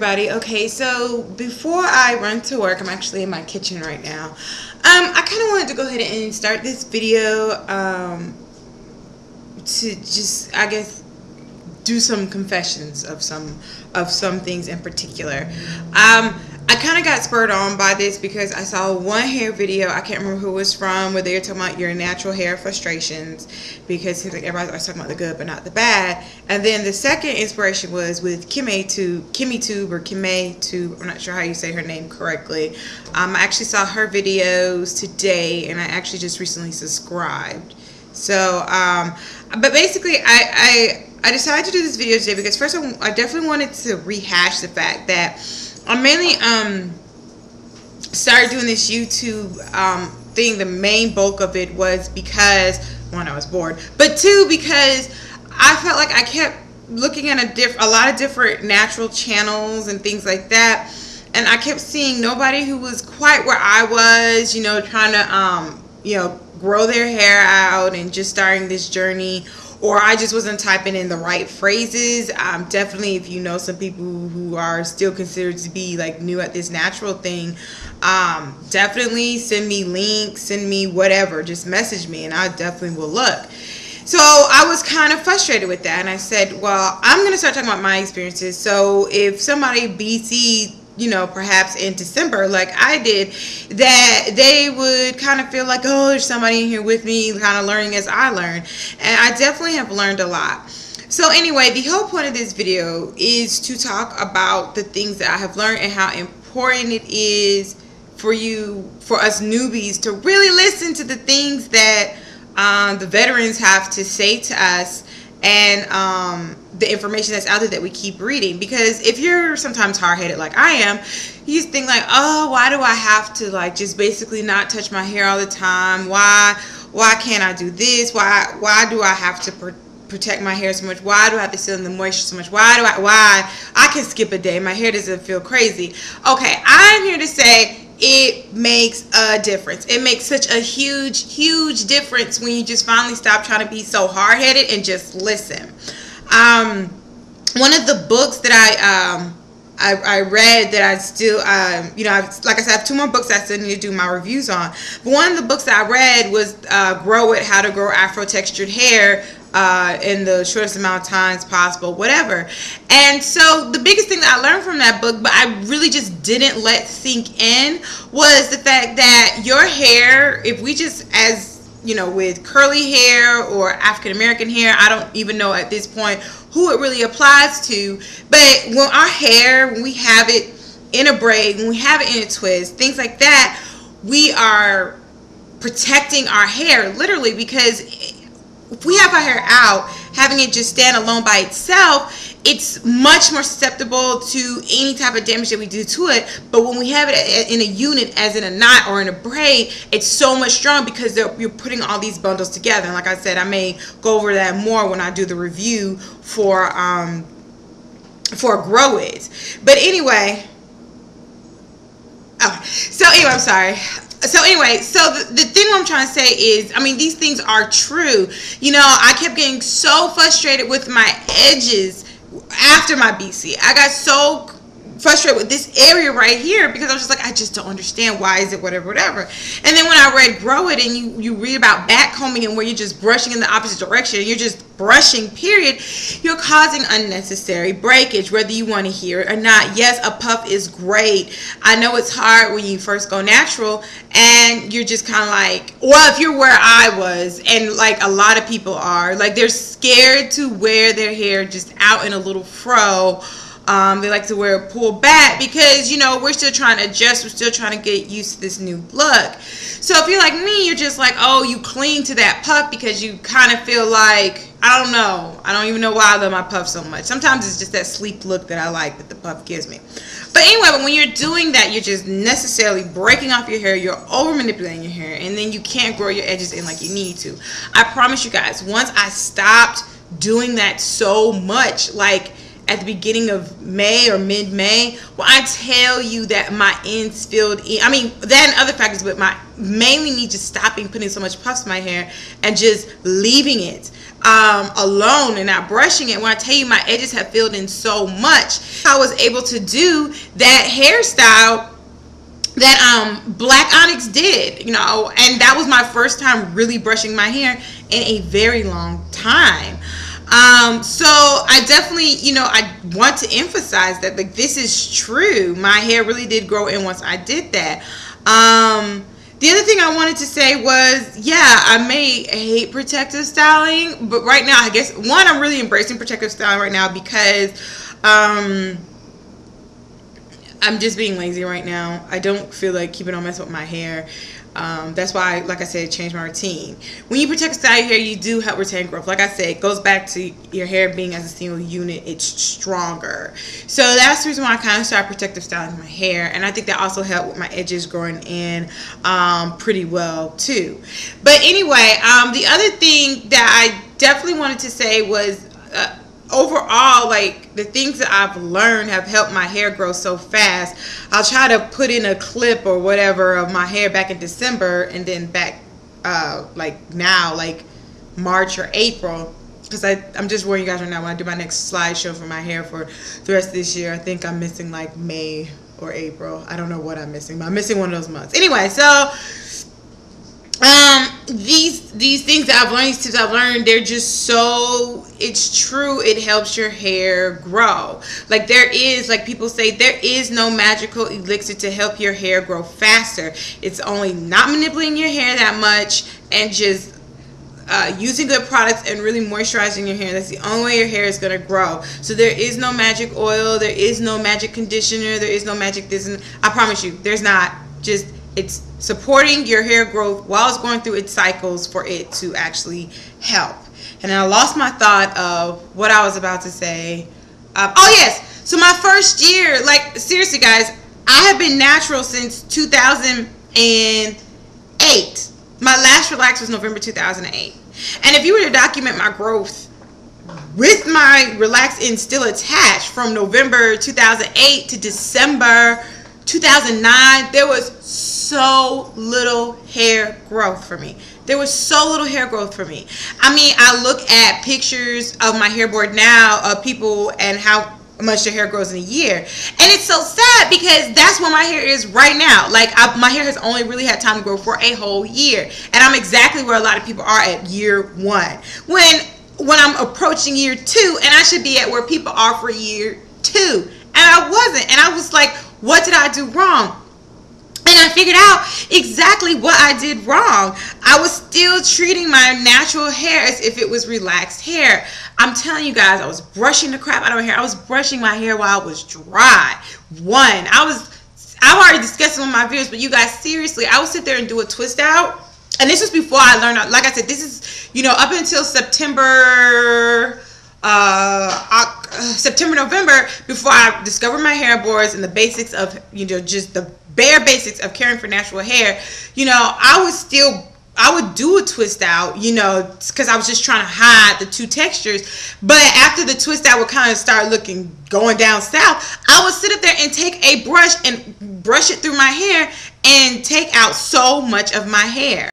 everybody. Okay, so before I run to work, I'm actually in my kitchen right now. I kind of wanted to go ahead and start this video to just, I guess, do some confessions of some things in particular. I kind of got spurred on by this because I saw one hair video. I can't remember who it was from, where they were talking about your natural hair frustrations, because it seems like everybody's always talking about the good but not the bad. And then the second inspiration was with KimmyTube or Kimmay. I'm not sure how you say her name correctly. I actually saw her videos today, and I actually just recently subscribed. So, but basically, I decided to do this video today because first I definitely wanted to rehash the fact that I mainly started doing this YouTube thing. The main bulk of it was because, one, I was bored, but two, because I felt like I kept looking at a lot of different natural channels and things like that, and I kept seeing nobody who was quite where I was, you know, trying to grow their hair out and just starting this journey. Or I just wasn't typing in the right phrases. Definitely, if you know some people who are still considered to be like new at this natural thing, definitely send me links, send me whatever, just message me, and I definitely will look. So I was kind of frustrated with that, and I said, well, I'm going to start talking about my experiences. So if somebody BC, you know, perhaps in December, like I did, that they would kind of feel like, oh, there's somebody in here with me, kind of learning as I learn. And I definitely have learned a lot. So anyway, the whole point of this video is to talk about the things that I have learned and how important it is for us newbies, to really listen to the things that the veterans have to say to us, and the information that's out there that we keep reading. Because if you're sometimes hard-headed like I am, you just think like, oh, why do I have to like just basically not touch my hair all the time? Why can't I do this? Why do I have to protect my hair so much? Why do I have to seal in the moisture so much? Why I can skip a day, my hair doesn't feel crazy. Okay, I'm here to say it makes a difference. It makes such a huge difference when you just finally stop trying to be so hard-headed and just listen. One of the books that I read that I still, like I said, I have 2 more books I still need to do my reviews on. But one of the books that I read was Grow It, How to Grow Afro-Textured Hair in the shortest amount of times possible, whatever. And so the biggest thing that I learned from that book, but I really just didn't let sink in, was the fact that your hair, if we just, as you know, with curly hair or African American hair, I don't even know at this point who it really applies to, but when our hair, when we have it in a braid, when we have it in a twist, things like that, we are protecting our hair literally, because if we have our hair out, having it just stand alone by itself, it's much more susceptible to any type of damage that we do to it. But when we have it in a unit, as in a knot or in a braid, it's so much stronger because you're putting all these bundles together. And like I said, I may go over that more when I do the review for Grow It. But anyway, I'm sorry. So anyway, so the thing I'm trying to say is, I mean, these things are true. You know, I kept getting so frustrated with my edges after my BC. I got so frustrated with this area right here because I was just like, I just don't understand, why is it whatever. And then when I read Grow It, and you read about back combing and where you're just brushing in the opposite direction, you're just brushing period, you're causing unnecessary breakage, whether you want to hear it or not. Yes, a puff is great. I know it's hard when you first go natural and you're just kind of like, well, if you're where I was, and like a lot of people are, like they're scared to wear their hair just out in a little fro. They like to wear it pulled back because, you know, we're still trying to adjust. We're still trying to get used to this new look. So if you're like me, you're just like, oh, you cling to that puff because you kind of feel like, I don't know. I don't even know why I love my puff so much. Sometimes it's just that sleek look that I like that the puff gives me. But anyway, but when you're doing that, you're just necessarily breaking off your hair. You're over manipulating your hair, and then you can't grow your edges in like you need to. I promise you guys, once I stopped doing that so much, like, at the beginning of May or mid-May, when I tell you that my ends filled in, I mean, that and other factors, but mainly me just stopping putting so much puffs in my hair and just leaving it alone and not brushing it. When I tell you my edges have filled in so much, I was able to do that hairstyle that Black Onyx did, you know, and that was my first time really brushing my hair in a very long time. So I definitely, you know, I want to emphasize that, like, this is true. My hair really did grow in once I did that. The other thing I wanted to say was, yeah, I may hate protective styling, but right now, I guess, one, I'm really embracing protective styling right now because I'm just being lazy right now. I don't feel like keeping on messing with my hair. That's why, like I said, change my routine. When you protect style your hair, you do help retain growth. Like I said, it goes back to your hair being as a single unit. It's stronger. So that's the reason why I kind of started protective styling my hair. And I think that also helped with my edges growing in pretty well too. But anyway, the other thing that I definitely wanted to say was overall, like, the things that I've learned have helped my hair grow so fast. I'll try to put in a clip or whatever of my hair back in December and then back like now, like March or April, because I'm just warning you guys right now, when I do my next slideshow for my hair for the rest of this year, I think I'm missing like May or April. I don't know what I'm missing, but I'm missing one of those months. Anyway, so these things that I've learned, these tips I've learned, they're just so, it's true, it helps your hair grow. Like, there is, like people say, there is no magical elixir to help your hair grow faster. It's only not manipulating your hair that much and just using good products and really moisturizing your hair. That's the only way your hair is going to grow. So there is no magic oil, there is no magic conditioner, there is no magic this, and I promise you, there's not. Just, it's supporting your hair growth while it's going through its cycles for it to actually help. And I lost my thought of what I was about to say. Oh yes, so my first year, like, seriously guys, I have been natural since 2008. My last relax was November 2008. And if you were to document my growth with my relax ends still attached from November 2008 to December 2009, there was so little hair growth for me. There was so little hair growth for me. I mean, I look at pictures of my hair board now of people and how much their hair grows in a year, and it's so sad because that's where my hair is right now. Like, my hair has only really had time to grow for a whole year, and I'm exactly where a lot of people are at year one. When I'm approaching year two, and I should be at where people are for year two, and I wasn't, and I was like, what did I do wrong? And I figured out exactly what I did wrong. I was still treating my natural hair as if it was relaxed hair. I'm telling you guys, I was brushing the crap out of my hair. I was brushing my hair while it was dry. I've already discussed it on my videos, but you guys, seriously, I would sit there and do a twist out. And this was before I learned, like I said, this is, you know, up until September, November, before I discovered my hair boards and the basics of, you know, just the bare basics of caring for natural hair. You know, I would do a twist out, you know, because I was just trying to hide the two textures. But after the twist out would kind of start going down south, I would sit up there and take a brush and brush it through my hair and take out so much of my hair.